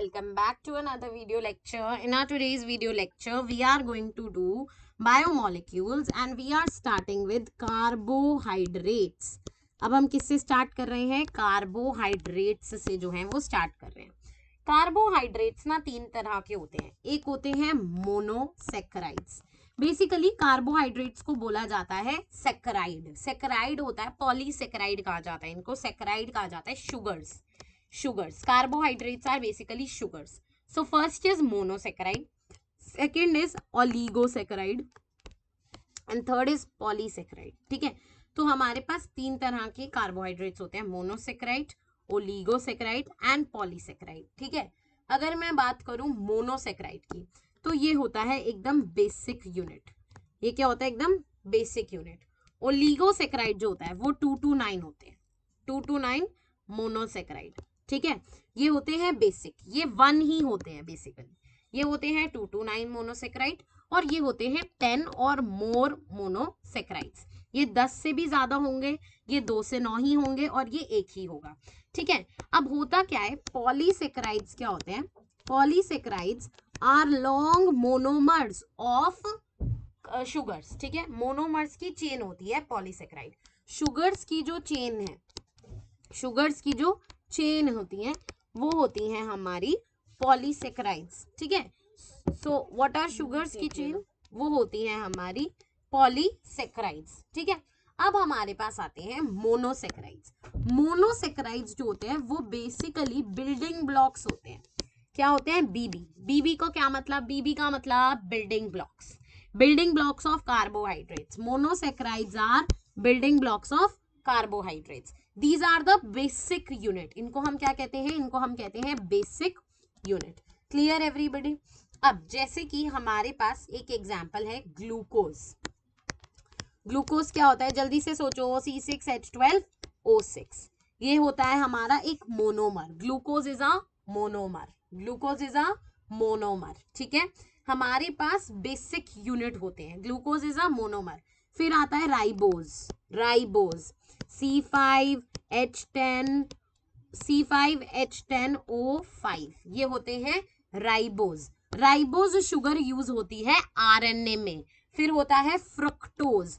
welcome back to another video lecture. In our today's video lecture, we are going to do biomolecules and we are starting with carbohydrates. अब हम किससे start कर रहे हैं? Carbohydrates से जो है वो स्टार्ट कर रहे हैं. कार्बोहाइड्रेट्स ना तीन तरह के होते हैं. एक होते हैं मोनोसेक्राइड्स. बेसिकली कार्बोहाइड्रेट्स को बोला जाता है सेक्राइड. सेक्राइड होता है, पॉलीसेक्राइड कहा जाता है इनको, सेक्राइड कहा जाता है. Sugars. Carbohydrates are basically sugars. So first is monosaccharide, second is oligosaccharide and third is polysaccharide. ठीक है, तो हमारे पास तीन तरह के कार्बोहाइड्रेट्स होते हैं, मोनोसेक्राइड, ओलिगोसेक्राइड एंड पॉलीसेक्राइड. ठीक है, अगर मैं बात करूं मोनोसेक्राइड की तो ये होता है एकदम बेसिक यूनिट. ये क्या होता है? एकदम बेसिक यूनिट. ओलिगोसेक्राइड जो होता है वो 2 to 9 होते हैं. 2 to 9 मोनोसेक्राइड. ठीक है, ये होते हैं बेसिक, ये 1 ही होते हैं बेसिकली. ये होते हैं 2 to 9 मोनोसेक्राइड और ये होते हैं 10 और मोर मोनोसेक्राइड्स. ये 10 से भी ज्यादा होंगे, ये 2 से 9 ही होंगे और ये एक ही होगा. ठीक है, अब होता क्या है? पॉलीसेक्राइड्स क्या होते हैं? Polysaccharides are long monomers of sugars. ठीक है, मोनोमर्स की चेन होती है पॉलीसेक्राइड. शुगर्स की जो चेन है, शुगर्स की जो चेन होती हैं वो होती हैं हमारी पॉलीसेक्राइड्स. ठीक है, सो व्हाट आर शुगर्स की चेन? वो होती हैं हमारी पॉलीसेक्राइड्स. ठीक है, अब हमारे पास आते हैं मोनोसेक्राइड्स. मोनोसेक्राइड्स जो होते हैं वो बेसिकली बिल्डिंग ब्लॉक्स होते हैं. क्या होते हैं? बीबी को क्या मतलब? बीबी का मतलब building blocks. Building blocks of carbohydrates. Monosaccharides are building blocks of carbohydrates. These are the basic unit. इनको हम क्या कहते हैं? इनको हम कहते हैं बेसिक यूनिट. Clear everybody? अब जैसे कि हमारे पास एक एग्जांपल है ग्लूकोज. ग्लूकोज क्या होता है? जल्दी से सोचो. C6H12O6. ये होता है हमारा एक monomer. Glucose is a monomer. Glucose is a monomer. ठीक है, हमारे पास बेसिक यूनिट होते हैं. Glucose is a monomer. फिर आता है राइबोज. C5H10O5. ये होते हैं राइबोज शुगर यूज होती है आरएनए में. फिर होता है फ्रक्टोज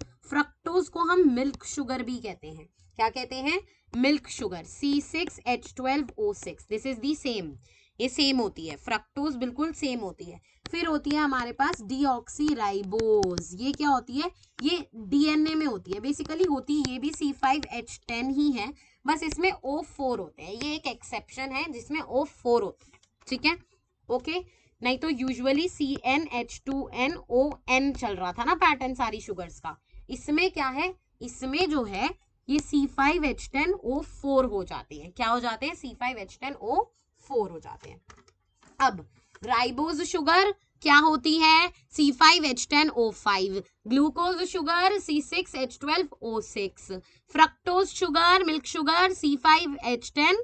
को हम मिल्क शुगर भी कहते हैं. क्या कहते हैं? Milk sugar. C6H12O6. This is the same. ये सेम होती है, फ्रक्टोज बिल्कुल सेम होती है. फिर होती है हमारे पास डीऑक्सीराइबोज. ये क्या होती है? ये डीएनए में होती है. बेसिकली होती ये भी C5H10 ही है, बस इसमें O4 होते हैं. ये एक एक्सेप्शन है जिसमें O4 होते हैं. ठीक है, ओके. नहीं तो यूजुअली CnH2nOn चल रहा था ना पैटर्न सारी शुगर्स का. इसमें क्या है? इसमें जो है ये C5H10O4 हो जाते हैं. क्या हो जाते हैं? C5H10O4 हो जाते हैं. अब राइबोज शुगर क्या होती है? C5H10O5. Glucose sugar C6H12O6. Fructose sugar milk sugar C5H10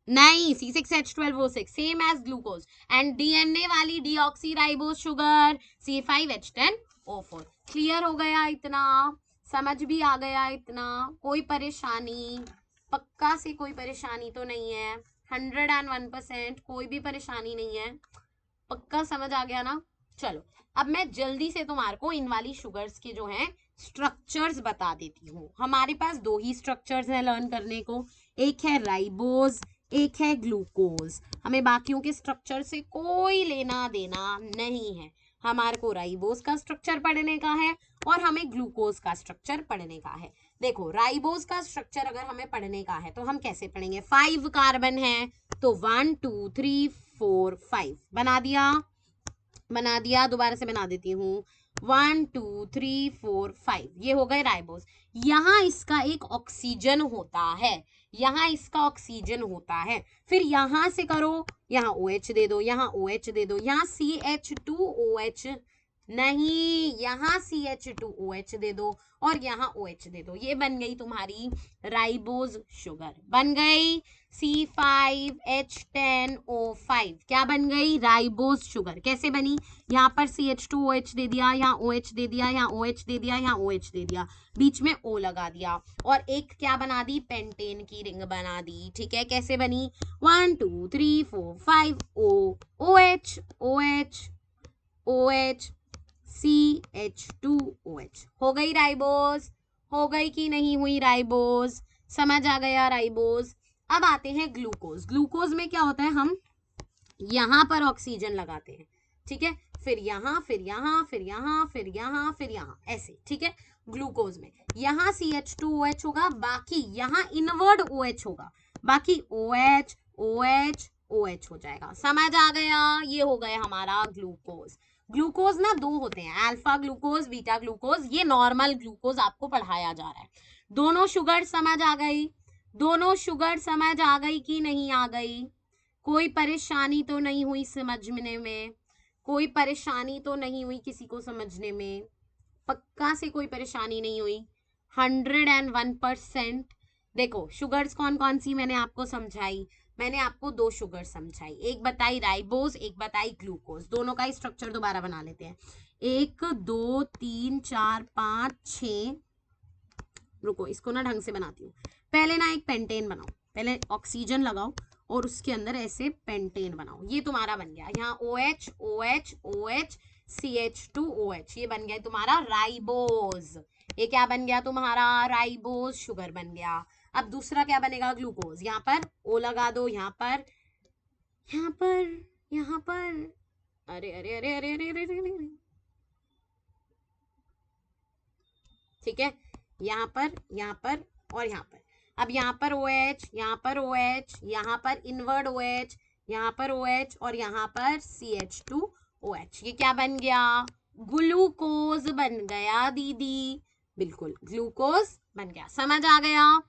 नहीं C6H12O6 same as glucose. And DNA वाली डीऑक्सीराइबोज शुगर C5H10O4. क्लियर हो गया? इतना समझ भी आ गया? इतना कोई परेशानी? पक्का से कोई परेशानी तो नहीं है? 101% कोई भी परेशानी नहीं है? पक्का समझ आ गया ना? चलो अब मैं जल्दी से तुम्हारे को इन वाली शुगर्स के जो हैं स्ट्रक्चर्स बता देती हूँ. हमारे पास 2 ही स्ट्रक्चर्स हैं लर्न करने को. एक है राइबोज, एक है ग्लूकोज. हमें बाकियों के स्ट्रक्चर से कोई लेना देना नहीं है. हमारे को राइबोज का स्ट्रक्चर पढ़ने का है और हमें ग्लूकोज का स्ट्रक्चर पढ़ने का है. देखो राइबोज का स्ट्रक्चर अगर हमें पढ़ने का है तो हम कैसे पढ़ेंगे? 5 कार्बन है तो 1 2 3 4 5 बना दिया. दोबारा से बना देती हूँ. 1 2 3 4 5 ये हो गए राइबोज. यहाँ इसका एक ऑक्सीजन होता है. फिर यहाँ से करो, यहाँ OH दे दो, यहाँ OH दे दो, यहाँ CH2OH नहीं, यहाँ CH2OH दे दो और यहाँ OH दे दो, ये बन गई तुम्हारी राइबोज शुगर, बन गई C5H10O5, क्या बन गई? Ribose sugar. कैसे बनी? यहाँ पर CH2OH दे दिया, यहाँ OH दे दिया, यहाँ OH दे दिया, यहाँ OH दे दिया, बीच में O लगा दिया और एक क्या बना दी? पेंटेन की रिंग बना दी। ठीक है, कैसे बनी? 1 2 3 4 5 O, OH OH OH CH2OH, हो गई राइबोज? हो गई कि नहीं हुई राइबोज? समझ आ गया राइबोज? अब आते हैं ग्लूकोज। ग्लूकोज में क्या होता है? हम यहाँ पर ऑक्सीजन लगाते हैं, ठीक है, फिर यहाँ, फिर यहाँ, फिर यहाँ, फिर यहाँ, फिर यहाँ, ऐसे, ठीक है। ग्लूकोज में यहाँ CH2OH होगा, बाकी यहाँ इनवर्ड OH होगा, बाकी OH OH OH हो जाएगा। समझ आ गया? ये हो गया हमारा ग्लूकोज। ग्लूकोज ना दो होते हैं, अल्फा ग्लूकोज, बीटा ग्लूकोज, ये नॉर्मल ग्लूकोज आपको पढ़ाया जा रहा है। दोनों शुगर समझ आ गई? दोनों शुगर समझ आ गई कि नहीं आ गई? कोई परेशानी तो नहीं हुई समझने में? कोई परेशानी तो नहीं हुई किसी को समझने में? पक्का से कोई परेशानी नहीं हुई? 101%। देखो शुगर्स कौन कौन सी मैंने आपको समझाई? मैंने आपको दो शुगर समझाई, एक बताई राइबोज, एक बताई ग्लूकोज। दोनों का स्ट्रक्चर दोबारा बना लेते हैं। 1 2 3 4 5 6, रुको इसको ना ढंग से बनाती हूँ। पहले ना एक पेंटेन बनाओ, पहले ऑक्सीजन लगाओ और उसके अंदर ऐसे पेंटेन बनाओ। ये तुम्हारा बन गया, यहाँ OH OH OH CH2OH, ये बन गया तुम्हारा राइबोज। ये क्या बन गया तुम्हारा? राइबोज शुगर बन गया। अब दूसरा क्या बनेगा? ग्लूकोज। यहाँ पर O लगा दो, यहाँ पर, यहाँ पर, यहाँ पर, अरे अरे अरे अरे अरे अरे अरे, ठीक है, यहाँ पर, यहाँ पर और यहाँ पर। अब यहाँ पर OH, यहाँ पर OH, यहाँ पर इनवर्ड OH, यहाँ पर OH और यहाँ पर CH2OH। ये क्या बन गया? ग्लूकोज बन गया दीदी, बिल्कुल ग्लूकोज बन गया। समझ आ गया?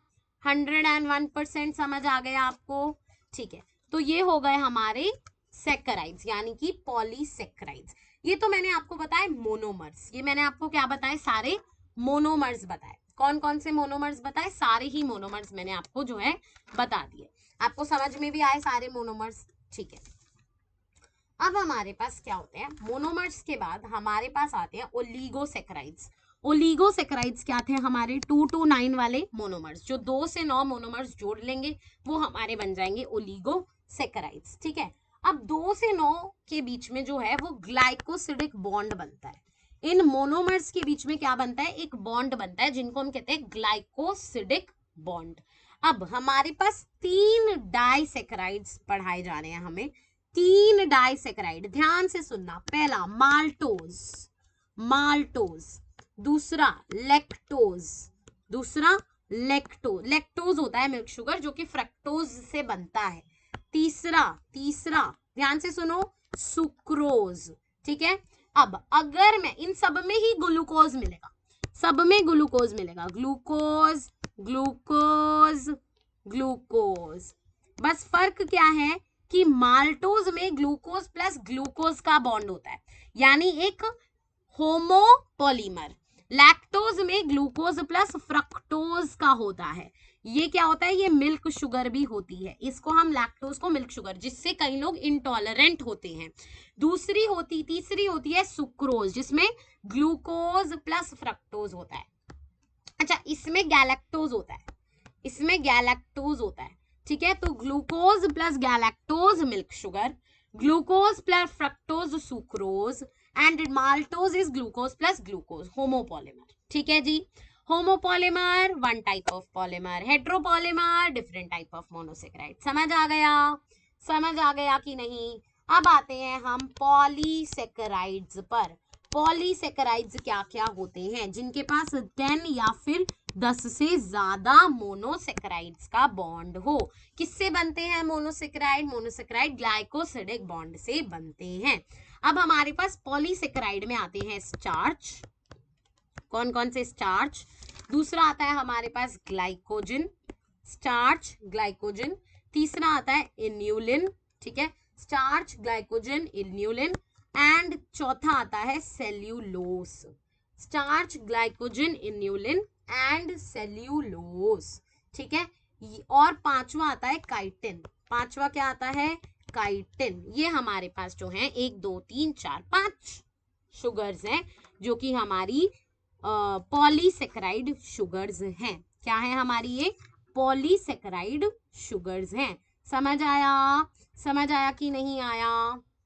101% समझ आ गया आपको? ठीक है, तो ये हो गए हमारे सैकराइड्स यानी कि पॉलीसैकराइड्स। ये तो मैंने आपको बताए मोनोमर्स, ये मैंने आपको क्या बताए? सारे मोनोमर्स बताए। कौन कौन से मोनोमर्स बताए? सारे ही मोनोमर्स मैंने आपको जो है बता दिए। आपको समझ में भी आए सारे मोनोमर्स? ठीक है, अब हमारे पास क्या होते हैं? मोनोमर्स के बाद हमारे पास आते हैं ओलिगोसैकराइड्स। ओलिगोसैकराइड्स क्या थे? हमारे 2 to 9 वाले मोनोमर्स, जो 2 से 9 मोनोमर्स जोड़ लेंगे वो हमारे बन जाएंगे ओलिगोसैकराइड्स। ठीक है, अब 2 से 9 के बीच में जो है वो ग्लाइकोसिडिक बॉन्ड बनता है। इन मोनोमर्स के बीच में क्या बनता है? एक बॉन्ड बनता है जिनको हम कहते हैं ग्लाइकोसिडिक बॉन्ड। अब हमारे पास 3 डाइसैकराइड्स पढ़ाए जा रहे हैं हमें, 3 डाइसैकराइड, ध्यान से सुनना। पहला माल्टोज, माल्टोज, दूसरा लैक्टोज, दूसरा लैक्टोज, लैक्टोज होता है मिल्क शुगर जो कि फ्रक्टोज से बनता है। तीसरा, तीसरा ध्यान से सुनो, सुक्रोज। ठीक है, अब अगर मैं इन सब में ही ग्लूकोज मिलेगा, सब में ग्लूकोज मिलेगा, ग्लूकोज ग्लूकोज ग्लूकोज, बस फर्क क्या है कि माल्टोज में ग्लूकोज प्लस ग्लूकोज का बॉन्ड होता है यानी एक होमोपॉलीमर। लैक्टोज में ग्लूकोज प्लस फ्रक्टोज का होता है। ये क्या होता है? ये मिल्क शुगर भी होती है, इसको हम लैक्टोज को मिल्क शुगर, जिससे कई लोग इंटॉलरेंट होते हैं। तीसरी होती है सुक्रोज, जिसमें ग्लूकोज प्लस फ्रक्टोज होता है। अच्छा, इसमें गैलेक्टोज होता है, इसमें गैलेक्टोज होता है। ठीक है, तो glucose plus galactose milk sugar, glucose plus fructose sucrose, and maltose is glucose plus glucose, homopolymer. ठीक है जी, homopolymer one type of polymer, heteropolymer different type of monosaccharide. समझ आ गया? समझ आ गया कि नहीं? अब आते हैं हम पॉलीसैकराइड्स पर। पॉलीसैकराइड्स क्या क्या होते हैं? जिनके पास 10 या फिर 10 से ज्यादा मोनोसैकराइड्स का बॉन्ड हो। किससे बनते हैं मोनोसैकराइड? मोनोसैकराइड ग्लाइकोसिडिक बॉन्ड से बनते हैं। अब हमारे पास पॉलीसैकराइड में आते हैं स्टार्च। कौन कौन से? स्टार्च। दूसरा आता है हमारे पास ग्लाइकोजन, स्टार्च ग्लाइकोजन। तीसरा आता है इन्यूलिन। ठीक है, स्टार्च ग्लाइकोजन इन्यूलिन। एंड चौथा आता है cellulose, starch, glycogen, inulin and cellulose, ठीक है। और पांचवा आता है काइटिन, पांचवा क्या आता है, काइटिन। ये हमारे पास जो है 1 2 3 4 5 शुगर्स हैं जो कि हमारी पॉलीसेकेराइड शुगर्स हैं। क्या है हमारी ये, पॉलीसेकेराइड शुगर्स हैं। समझ आया, समझ आया कि नहीं आया?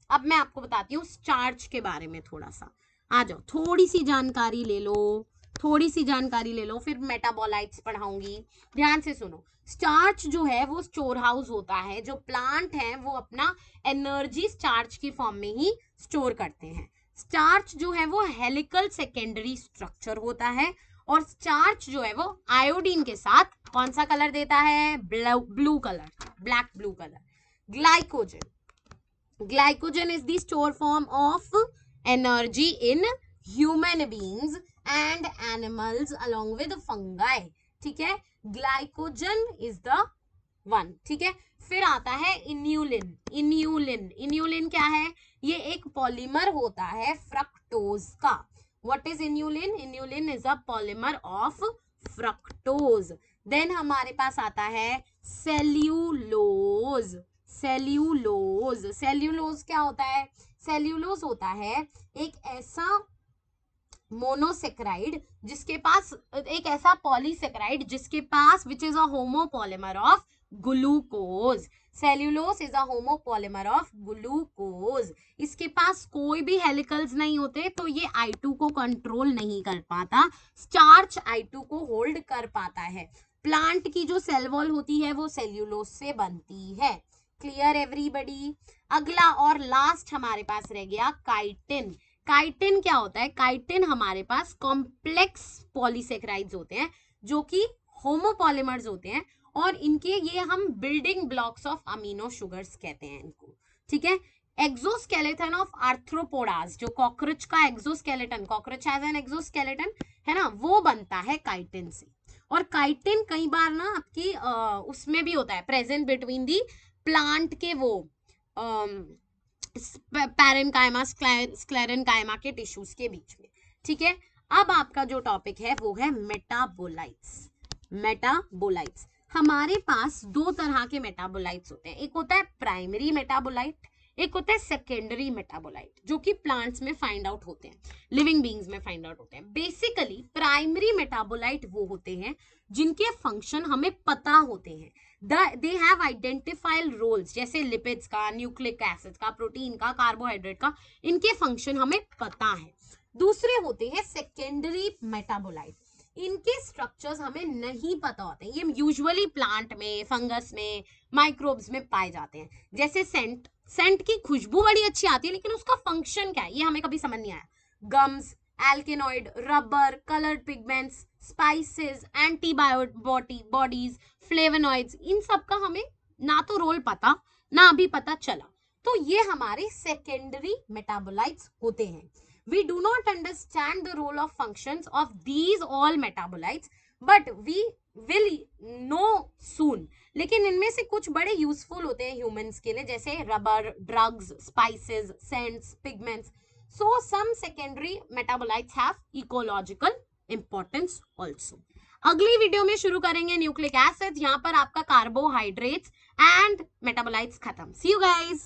अब मैं आपको बताती हूँ स्टार्च के बारे में थोड़ा सा। आ जाओ, थोड़ी सी जानकारी ले लो, थोड़ी सी जानकारी ले लो, फिर मेटाबोलाइट्स पढ़ाऊंगी। ध्यान से सुनो, स्टार्च जो है वो स्टोर हाउस होता है। जो प्लांट है वो अपना एनर्जी स्टार्च की फॉर्म में ही स्टोर करते हैं। स्टार्च जो है वो हेलिकल सेकेंडरी स्ट्रक्चर होता है, और स्टार्च जो है वो आयोडीन के साथ कौन सा कलर देता है, blue colour, black blue colour. Glycogen, glycogen is the store form of energy in human beings and animals along with fungi, ठीक है। ग्लाइकोजन इज द वन, ठीक है। फिर आता है इन्यूलिन, इन्यूलिन, इन्यूलिन क्या है, ये एक पॉलीमर होता है फ्रक्टोज का। What is inulin, inulin is a polymer of fructose. Then हमारे पास आता है सेल्यूलोज, सेल्यूलोज, सेल्यूलोज क्या होता है, सेल्यूलोज होता है एक ऐसा मोनोसेक्राइड जिसके पास, एक ऐसा पॉलीसेक्राइड जिसके पास which is a homopolymer of glucose. Cellulose is a homopolymer of glucose. इसके पास कोई भी हेलिकल्स नहीं होते, तो ये I2 को कंट्रोल नहीं कर पाता, स्टार्च I2 को होल्ड कर पाता है। प्लांट की जो सेल वॉल होती है वो सेल्यूलोज से बनती है। Clear everybody? अगला और लास्ट हमारे पास रह गया काइटिन। काइटिन क्या होता है, काइटिन हमारे पास कॉम्प्लेक्स पॉलीसेक्राइड्स होते हैं जो कि होमोपॉलीमर्स होते हैं, और इनके ये हम building blocks of amino sugars कहते हैं इनको, ठीक है। एक्सोस्केलेटन ऑफ आर्थ्रोपोडास, जो कॉकरोच का exoskeleton, cockroach has an exoskeleton, है ना, वो बनता है काइटिन से। और काइटिन कई बार ना आपकी उसमें भी होता है प्रेजेंट बिटवीन दी प्लांट के वो पैरेन्काइमा स्क्लेरेन्काइमा के टिश्यूज के बीच में, ठीक है। अब आपका जो टॉपिक है वो है मेटाबोलाइट्स। मेटाबोलाइट्स, हमारे पास दो तरह के मेटाबोलाइट्स होते हैं, एक होता है प्राइमरी मेटाबोलाइट, एक होता है सेकेंडरी मेटाबोलाइट, जो कि प्लांट्स में फाइंड आउट होते हैं, लिविंग बीइंग्स में फाइंड आउट होते हैं। बेसिकली प्राइमरी मेटाबोलाइट वो होते हैं जिनके फंक्शन हमें पता होते हैं, दे हैव आइडेंटिफाइड रोल्स, जैसे लिपिड्स का, न्यूक्लिक एसिड का, प्रोटीन का, कार्बोहाइड्रेट का, इनके फंक्शन हमें पता है। दूसरे होते हैं सेकेंडरी मेटाबोलाइट, इनके स्ट्रक्चर्स हमें नहीं पता होते हैं, ये यूजुअली प्लांट में, फंगस में, माइक्रोब्स में पाए जाते हैं। जैसे सेंट, सेंट की खुशबू बड़ी अच्छी आती है लेकिन उसका फंक्शन क्या है ये हमें कभी समझ नहीं आया। Gums, alkaloid, rubber, coloured pigments, spices, antibodies, flavonoids, इन सब का हमें ना तो रोल पता ना अभी पता चला, तो ये हमारे सेकेंडरी मेटाबोलाइट्स होते हैं। We do not understand the role of functions of these all metabolites, but we will know soon. लेकिन इनमें से कुछ बड़े यूजफुल होते हैं ह्यूमंस के लिए, जैसे rubber, drugs, spices, scents, pigments. So some secondary metabolites have ecological importance also. अगली वीडियो में शुरू करेंगे न्यूक्लिक एसिड, यहाँ पर आपका कार्बोहाइड्रेट्स एंड मेटाबोलाइट्स खत्म। See you guys.